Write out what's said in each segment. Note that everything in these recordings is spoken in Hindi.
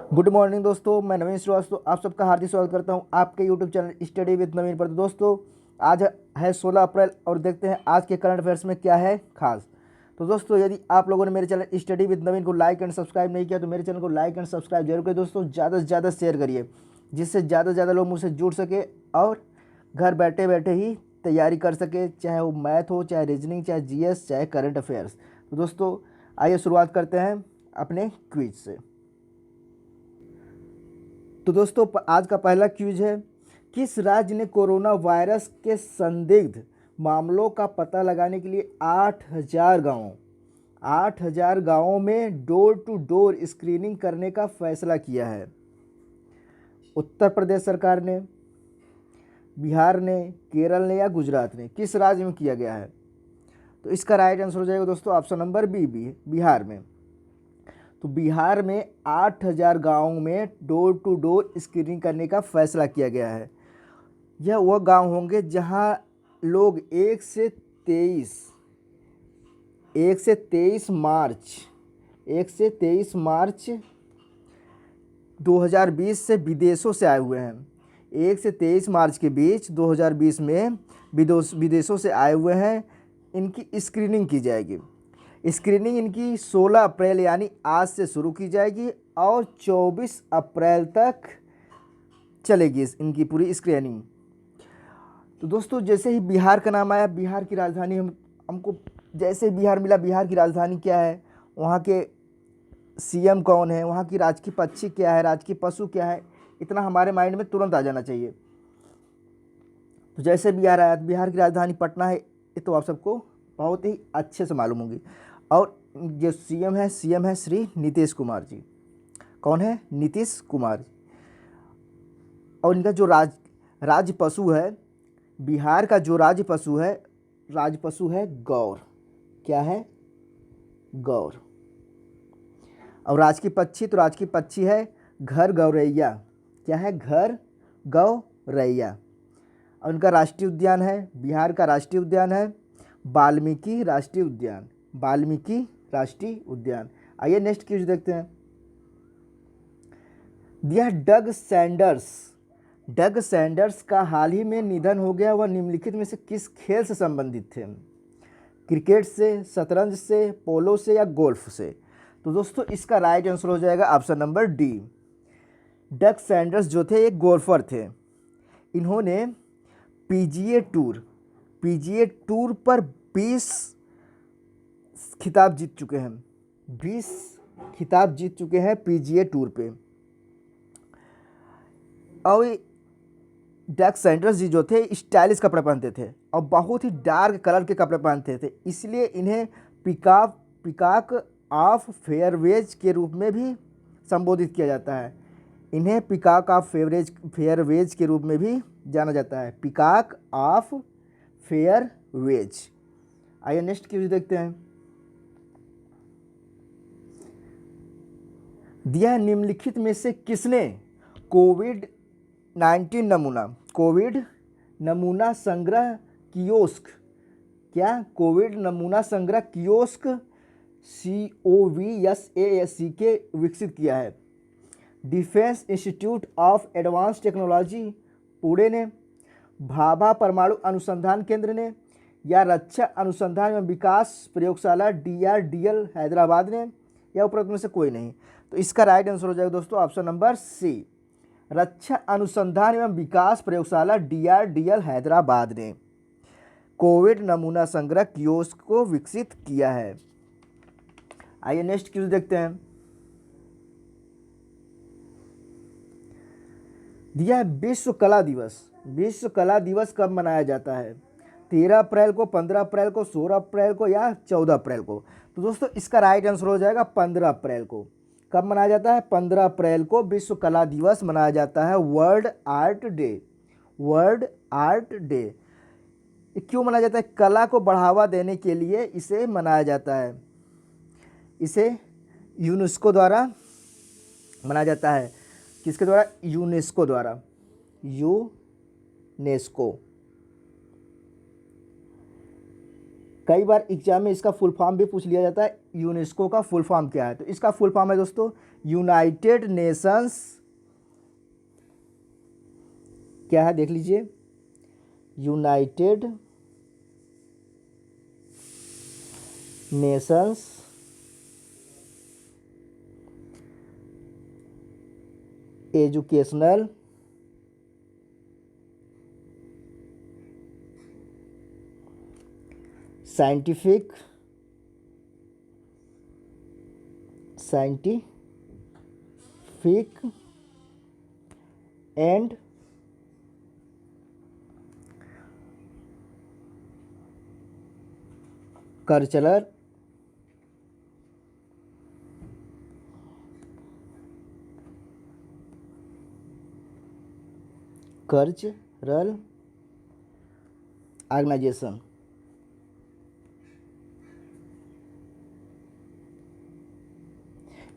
गुड मॉर्निंग दोस्तों, मैं नवीन श्रीवास्तव आप सबका हार्दिक स्वागत करता हूं आपके यूट्यूब चैनल स्टडी विद नवीन पर। तो दोस्तों आज है 16 अप्रैल और देखते हैं आज के करंट अफेयर्स में क्या है खास। तो दोस्तों यदि आप लोगों ने मेरे चैनल स्टडी विद नवीन को लाइक एंड सब्सक्राइब नहीं किया तो मेरे चैनल को लाइक एंड सब्सक्राइब जरूर करें दोस्तों। ज़्यादा से ज़्यादा शेयर करिए जिससे ज़्यादा से ज़्यादा लोग मुझसे जुड़ सके और घर बैठे बैठे ही तैयारी कर सके, चाहे वो मैथ हो, चाहे रीजनिंग, चाहे जीएस, चाहे करंट अफेयर्स। तो दोस्तों आइए शुरुआत करते हैं अपने क्विज से। तो दोस्तों आज का पहला क्विज है, किस राज्य ने कोरोना वायरस के संदिग्ध मामलों का पता लगाने के लिए 8,000 गांवों में डोर टू डोर स्क्रीनिंग करने का फैसला किया है? उत्तर प्रदेश सरकार ने, बिहार ने, केरल ने या गुजरात ने? किस राज्य में किया गया है? तो इसका राइट आंसर हो जाएगा दोस्तों ऑप्शन नंबर बी, बिहार में। तो बिहार में 8,000 गाँवों में डोर टू डोर स्क्रीनिंग करने का फैसला किया गया है। यह वह गांव होंगे जहां लोग 1 से 23 मार्च 2020 से विदेशों से आए हुए हैं। 1 से 23 मार्च के बीच 2020 में विदेशों से आए हुए हैं, इनकी स्क्रीनिंग की जाएगी। स्क्रीनिंग इनकी 16 अप्रैल यानी आज से शुरू की जाएगी और 24 अप्रैल तक चलेगी इनकी पूरी स्क्रीनिंग। तो दोस्तों जैसे ही बिहार का नाम आया, बिहार की राजधानी हमको जैसे ही बिहार मिला, बिहार की राजधानी क्या है, वहाँ के सीएम कौन है, वहाँ की राजकीय पक्षी क्या है, राजकीय पशु क्या है, इतना हमारे माइंड में तुरंत आ जाना चाहिए। तो जैसे बिहार आया, बिहार की राजधानी पटना है, ये तो आप सबको बहुत ही अच्छे से मालूम होगी। और जो सीएम है श्री नीतीश कुमार जी। कौन है? नीतीश कुमार। और इनका जो राज्य पशु है, बिहार का जो राज्य पशु है गौर। क्या है? गौर। और राजकीय पक्षी, तो राजकीय पक्षी है घर गौरैया। क्या है? घर गौरैया। और उनका राष्ट्रीय उद्यान है, बिहार का राष्ट्रीय उद्यान है वाल्मीकि राष्ट्रीय उद्यान। वाल्मीकि राष्ट्रीय उद्यान। आइए नेक्स्ट क्विज देखते हैं। यह डग सैंडर्स का हाल ही में निधन हो गया। वह निम्नलिखित में से किस खेल से संबंधित थे? क्रिकेट से, शतरंज से, पोलो से या गोल्फ से? तो दोस्तों इसका राइट आंसर हो जाएगा ऑप्शन नंबर डी। डग सैंडर्स जो थे एक गोल्फर थे। इन्होंने पीजीए टूर पर 20 खिताब जीत चुके हैं। 20 खिताब जीत चुके हैं पीजीए टूर पे। और डग सैंडर्स जी जो थे स्टाइलिश कपड़े पहनते थे और बहुत ही डार्क कलर के कपड़े पहनते थे, इसलिए इन्हें पिकाक ऑफ फेयरवेज के रूप में भी संबोधित किया जाता है। इन्हें पिकाक ऑफ फेयरवेज के रूप में भी जाना जाता है। पिकाक ऑफ फेयरवेज। आइए नेक्स्ट क्विज देखते हैं। दिया निम्नलिखित में से किसने कोविड नमूना संग्रह कियोस्क, क्या कोविड नमूना संग्रह कियोस्क COVSASC विकसित किया है? Defence institute of advance technology Pune ने, भाभा परमाणु अनुसंधान केंद्र ने, या रक्षा अनुसंधान एवं विकास प्रयोगशाला DRDL हैदराबाद ने, या उपरोक्त में से कोई नहीं? तो इसका राइट आंसर हो जाएगा दोस्तों ऑप्शन नंबर सी, रक्षा अनुसंधान एवं विकास प्रयोगशाला DRDL हैदराबाद ने कोविड नमूना संग्रह कियोस्क को विकसित किया है। आइए नेक्स्ट क्विज देखते हैं। दिया है विश्व कला दिवस कब मनाया जाता है? 13 अप्रैल को, 15 अप्रैल को, 16 अप्रैल को या 14 अप्रैल को? तो दोस्तों इसका राइट आंसर हो जाएगा 15 अप्रैल को। कब मनाया जाता है? 15 अप्रैल को विश्व कला दिवस मनाया जाता है। World art day. क्यों मनाया जाता है? कला को बढ़ावा देने के लिए इसे मनाया जाता है। इसे यूनेस्को द्वारा मनाया जाता है। किसके द्वारा? यूनेस्को द्वारा। यूनेस्को। कई बार एग्जाम में इसका फुल फॉर्म भी पूछ लिया जाता है, यूनेस्को का फुल फॉर्म क्या है? तो इसका फुल फॉर्म है दोस्तों यूनाइटेड नेशंस क्या है देख लीजिए, united nations educational scientific and cultural organization.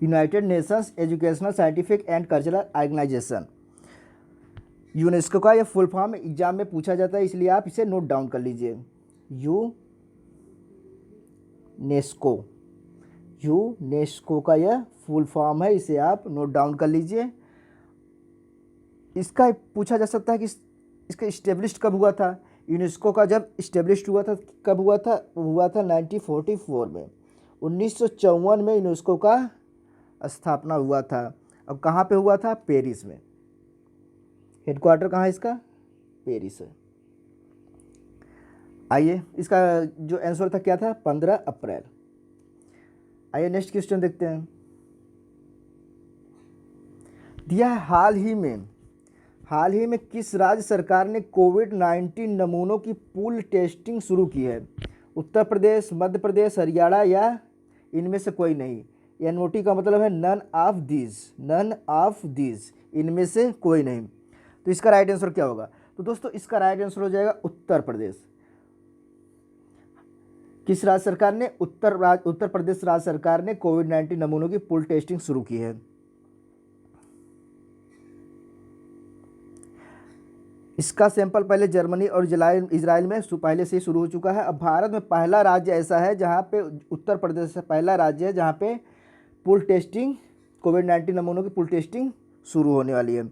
United nations educational scientific and cultural organization, UNESCO का यह फुल फॉर्म एग्जाम में पूछा जाता है, इसलिए आप इसे नोट डाउन कर लीजिए। यूनेस्को का यह फुल फॉर्म है, इसे आप नोट डाउन कर लीजिए। इसका पूछा जा सकता है कि इसका इस्टेब्लिश कब हुआ था। यूनेस्को का जब इस्टेब्लिश हुआ था कब हुआ था, हुआ था 1944 में। 1954 में यूनेस्को का स्थापना हुआ था। अब कहाँ पे हुआ था, पेरिस में। हेडक्वार्टर कहाँ है इसका, पेरिस है। आइए इसका जो आंसर था क्या था, 15 अप्रैल। आइए नेक्स्ट क्वेश्चन देखते हैं। दिया है हाल ही में किस राज्य सरकार ने कोविड-19 नमूनों की पूल टेस्टिंग शुरू की है। उत्तर प्रदेश, मध्य प्रदेश, हरियाणा या इनमें से कोई नहीं। एनओटी का मतलब है नन ऑफ दीज, इनमें से कोई नहीं। तो इसका राइट आंसर क्या होगा, तो दोस्तों इसका राइट आंसर हो जाएगा उत्तर प्रदेश। किस राज्य सरकार ने, उत्तर प्रदेश राज्य सरकार ने कोविड-19 नमूनों की पूल टेस्टिंग शुरू की है। इसका सैंपल पहले जर्मनी और इजराइल में पहले से ही शुरू हो चुका है। अब भारत में पहला राज्य ऐसा है जहां पे, उत्तर प्रदेश से पहला राज्य है जहां पे पूल टेस्टिंग, कोविड-19 नमूनों की पूल टेस्टिंग शुरू होने वाली है।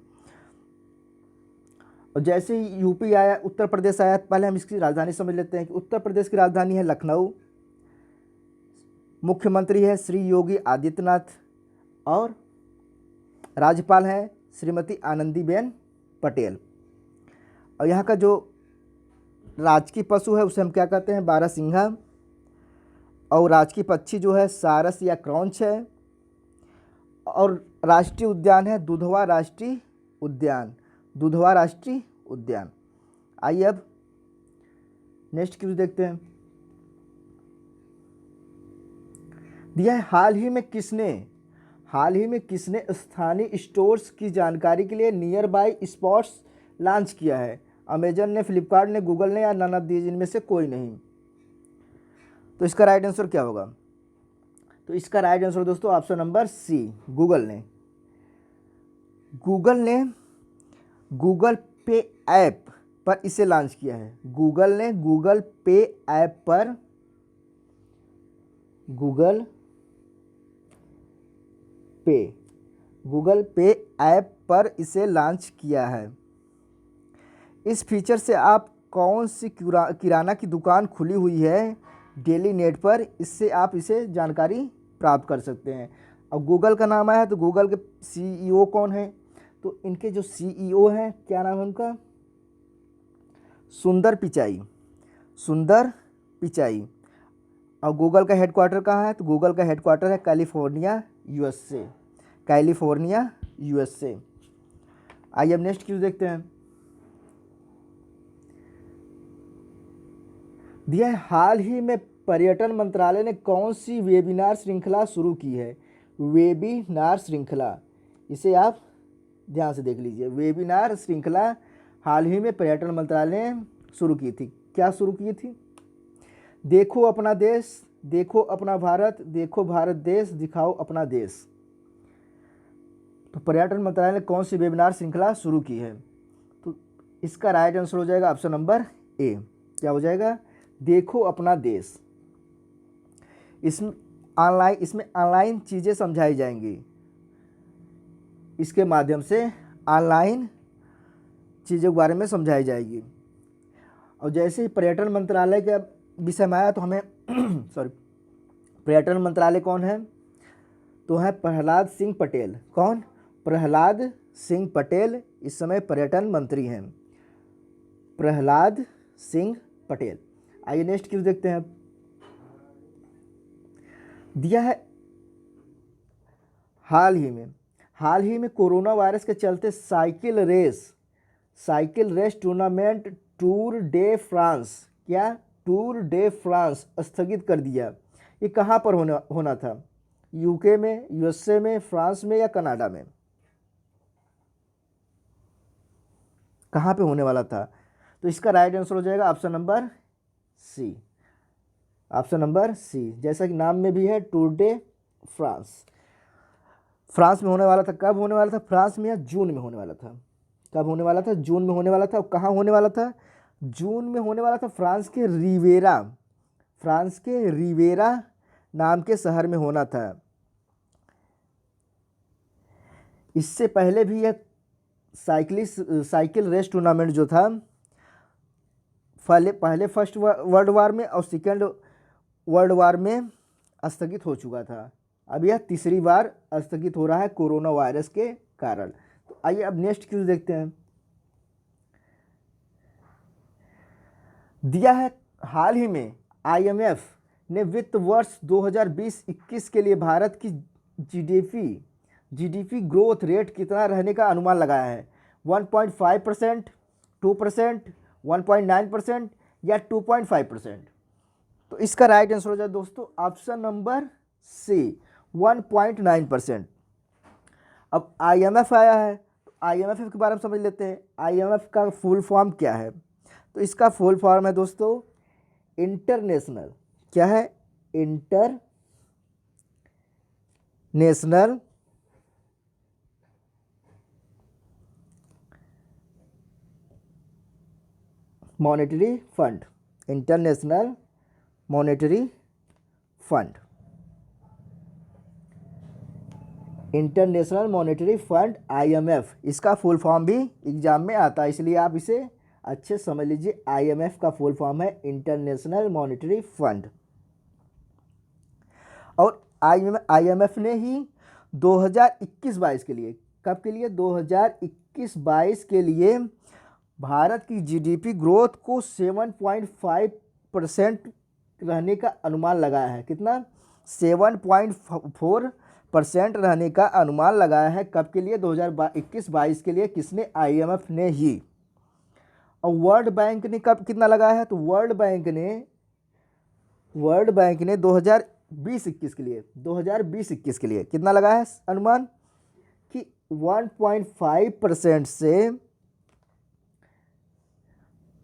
और जैसे ही यूपी आया, उत्तर प्रदेश आया, पहले हम इसकी राजधानी समझ लेते हैं कि उत्तर प्रदेश की राजधानी है लखनऊ। मुख्यमंत्री है श्री योगी आदित्यनाथ और राज्यपाल है श्रीमती आनंदीबेन पटेल। और यहाँ का जो राजकीय पशु है उसे हम क्या कहते हैं, बारहसिंघा। और राजकीय पक्षी जो है सारस या क्रॉन्च है। और राष्ट्रीय उद्यान है दुधवा राष्ट्रीय उद्यान। आइए अब नेक्स्ट क्वेश्चन देखते हैं। दिया है हाल ही में किसने स्थानीय स्टोर्स की जानकारी के लिए नियर बाय स्पॉट्स लॉन्च किया है। अमेजन ने, फ्लिपकार्ट ने, गूगल ने या नन ऑफ दीज, इनमें से कोई नहीं। तो इसका राइट आंसर क्या होगा, तो इसका राइट आंसर दोस्तों ऑप्शन नंबर सी, गूगल ने गूगल पे ऐप पर इसे लॉन्च किया है। गूगल ने गूगल पे ऐप पर इसे लॉन्च किया है। इस फीचर से आप कौन सी किराना की दुकान खुली हुई है डेली नेट पर, इससे आप इसे जानकारी प्राप्त कर सकते हैं। अब गूगल का नाम आया है तो गूगल के सीईओ कौन है, तो इनके जो सीईओ हैं क्या नाम है उनका, सुंदर पिचाई। और गूगल का हेडक्वार्टर कहाँ है, तो गूगल का हेडक्वार्टर है कैलिफोर्निया यूएसए। आइए अब नेक्स्ट क्वेश्चन देखते हैं। दिया है हाल ही में पर्यटन मंत्रालय ने कौन सी वेबिनार श्रृंखला शुरू की है। वेबिनार श्रृंखला, इसे आप ध्यान से देख लीजिए। वेबिनार श्रृंखला हाल ही में पर्यटन मंत्रालय ने शुरू की थी। क्या शुरू की थी, देखो अपना देश, देखो अपना भारत, देखो भारत देश, दिखाओ अपना देश। तो पर्यटन मंत्रालय ने कौन सी वेबिनार श्रृंखला शुरू की है, तो इसका राइट आंसर हो जाएगा ऑप्शन नंबर ए। क्या हो जाएगा, देखो अपना देश। इसमें ऑनलाइन चीज़ें समझाई जाएंगी। इसके माध्यम से ऑनलाइन चीज़ों के बारे में समझाई जाएगी। और जैसे ही पर्यटन मंत्रालय का विषय में आया तो हमें सॉरी, पर्यटन मंत्रालय कौन है? तो है प्रहलाद सिंह पटेल। कौन? प्रहलाद सिंह पटेल इस समय पर्यटन मंत्री हैं, प्रहलाद सिंह पटेल। आइए नेक्स्ट क्यूज देखते हैं। दिया है हाल ही में कोरोना वायरस के चलते cycle race tournament tour de France, क्या? टूर डे फ्रांस स्थगित कर दिया। ये कहाँ पर होना था? यूके में, यूएसए में, फ्रांस में या कनाडा में? कहाँ पे होने वाला था? तो इसका राइट आंसर हो जाएगा option number C, option number C. जैसा कि नाम में भी है टूर डे फ्रांस। फ्रांस में होने वाला था। कब होने वाला था? फ्रांस में या जून में होने वाला था? कब होने वाला था? जून में होने वाला था। कहाँ होने वाला था? जून में होने वाला था। फ्रांस के रिवेरा नाम के शहर में होना था। इससे पहले भी यह साइकिल रेस टूर्नामेंट जो था पहले फर्स्ट वर्ल्ड वार में और सेकेंड वर्ल्ड वार में स्थगित हो चुका था। अब यह तीसरी बार स्थगित हो रहा है कोरोना वायरस के कारण। तो आइए अब नेक्स्ट क्यूज देखते हैं। दिया है हाल ही में आईएमएफ ने वित्त वर्ष 2020-21 के लिए भारत की जीडीपी ग्रोथ रेट कितना रहने का अनुमान लगाया है? 1.5%, 2%, 1.9% या 2.5%? तो इसका राइट आंसर हो जाए दोस्तों ऑप्शन नंबर सी, 1.9%। अब आईएमएफ आया है, तो आईएमएफ के बारे में समझ लेते हैं। आईएमएफ का फुल फॉर्म क्या है? तो इसका फुल फॉर्म है दोस्तों इंटरनेशनल, क्या है? International monetary fund, international monetary fund, international monetary fund IMF. इसका फुल फॉर्म भी एग्जाम में आता है, इसलिए आप इसे अच्छे समझ लीजिए। आईएमएफ का फुल फॉर्म है इंटरनेशनल मॉनेटरी फंड। और आईएमएफ ने ही 2021-22 के लिए, कब के लिए? 2021-22 के लिए भारत की जीडीपी ग्रोथ को 7.5% रहने का अनुमान लगाया है। कितना? 7.4% रहने का अनुमान लगाया है। कब के लिए? 2021-22 के लिए। किसने? आईएमएफ ने ही। और वर्ल्ड बैंक ने कब कितना लगाया है? तो वर्ल्ड बैंक ने 2020-21 के लिए कितना लगाया है अनुमान? कि 1.5% से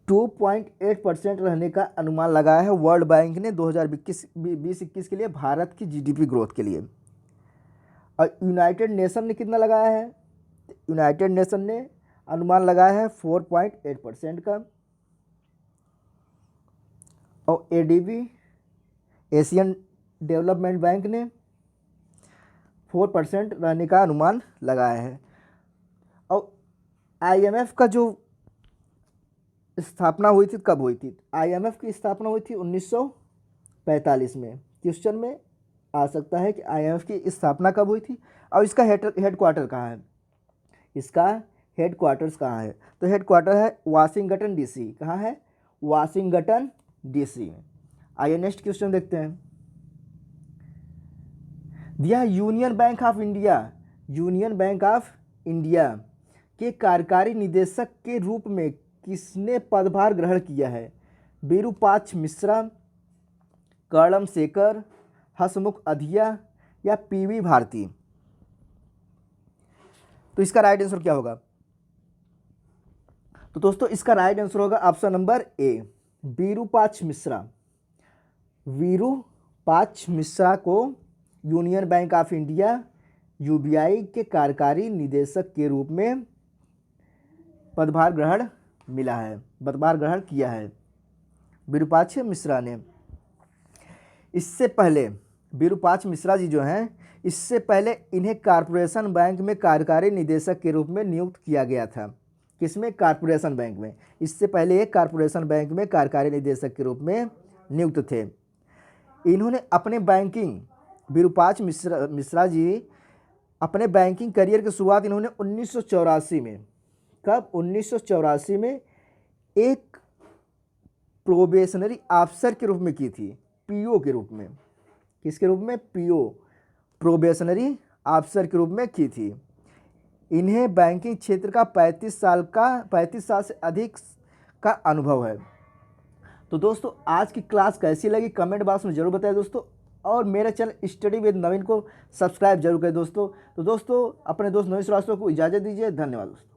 2.8% रहने का अनुमान लगाया है वर्ल्ड बैंक ने 2020-21 के लिए भारत की जीडीपी ग्रोथ के लिए। और यूनाइटेड नेशन ने कितना लगाया है? यूनाइटेड नेशन ने अनुमान लगाया है 4.8% का। और एडीबी, एशियन डेवलपमेंट बैंक ने 4% रहने का अनुमान लगाया है। और आईएमएफ का जो स्थापना हुई थी, कब हुई थी? आईएमएफ की स्थापना हुई थी 1945 में। क्वेश्चन में आ सकता है कि आईएमएफ की स्थापना कब हुई थी और इसका हेडक्वार्टर कहाँ है? इसका हेडक्वार्टर्स कहाँ है? तो हेडक्वार्टर है वाशिंगटन डीसी। कहाँ है? Washington DC. आइए नेक्स्ट क्वेश्चन देखते हैं। दिया यूनियन बैंक ऑफ इंडिया के कार्यकारी निदेशक के रूप में किसने पदभार ग्रहण किया है? विरूपाक्ष मिश्रा, कर्णम शेखर, हसमुख अधिया या पीवी भारती? तो इसका राइट आंसर क्या होगा? तो दोस्तों इसका राइट आंसर होगा option number A, Virupaksha Mishra को Union Bank of India UBI के कार्यकारी निदेशक के रूप में पदभार ग्रहण किया है विरूपाक्ष मिश्रा ने। इससे पहले विरूपाक्ष मिश्रा जी जो हैं, इससे पहले इन्हें कॉरपोरेशन बैंक में कार्यकारी निदेशक के रूप में नियुक्त किया गया था। किसमें? कॉरपोरेशन बैंक में। इससे पहले ये कॉरपोरेशन बैंक में कार्यकारी निदेशक के रूप में नियुक्त थे। इन्होंने अपने बैंकिंग विरूपाक्ष मिश्रा जी अपने बैंकिंग करियर की शुरुआत इन्होंने 1984 में, कब? 1984 में एक प्रोबेशनरी ऑफिसर के रूप में की थी, पीओ के रूप में। किसके रूप में? पीओ, प्रोबेशनरी ऑफिसर के रूप में की थी। इन्हें बैंकिंग क्षेत्र का 35 साल से अधिक का अनुभव है। तो दोस्तों आज की क्लास कैसी लगी कमेंट बॉक्स में जरूर बताएं दोस्तों, और मेरे चैनल स्टडी विद नवीन को सब्सक्राइब जरूर करें दोस्तों। तो दोस्तों अपने दोस्त नवीन श्रीवास्तव को इजाज़त दीजिए। धन्यवाद दोस्तों।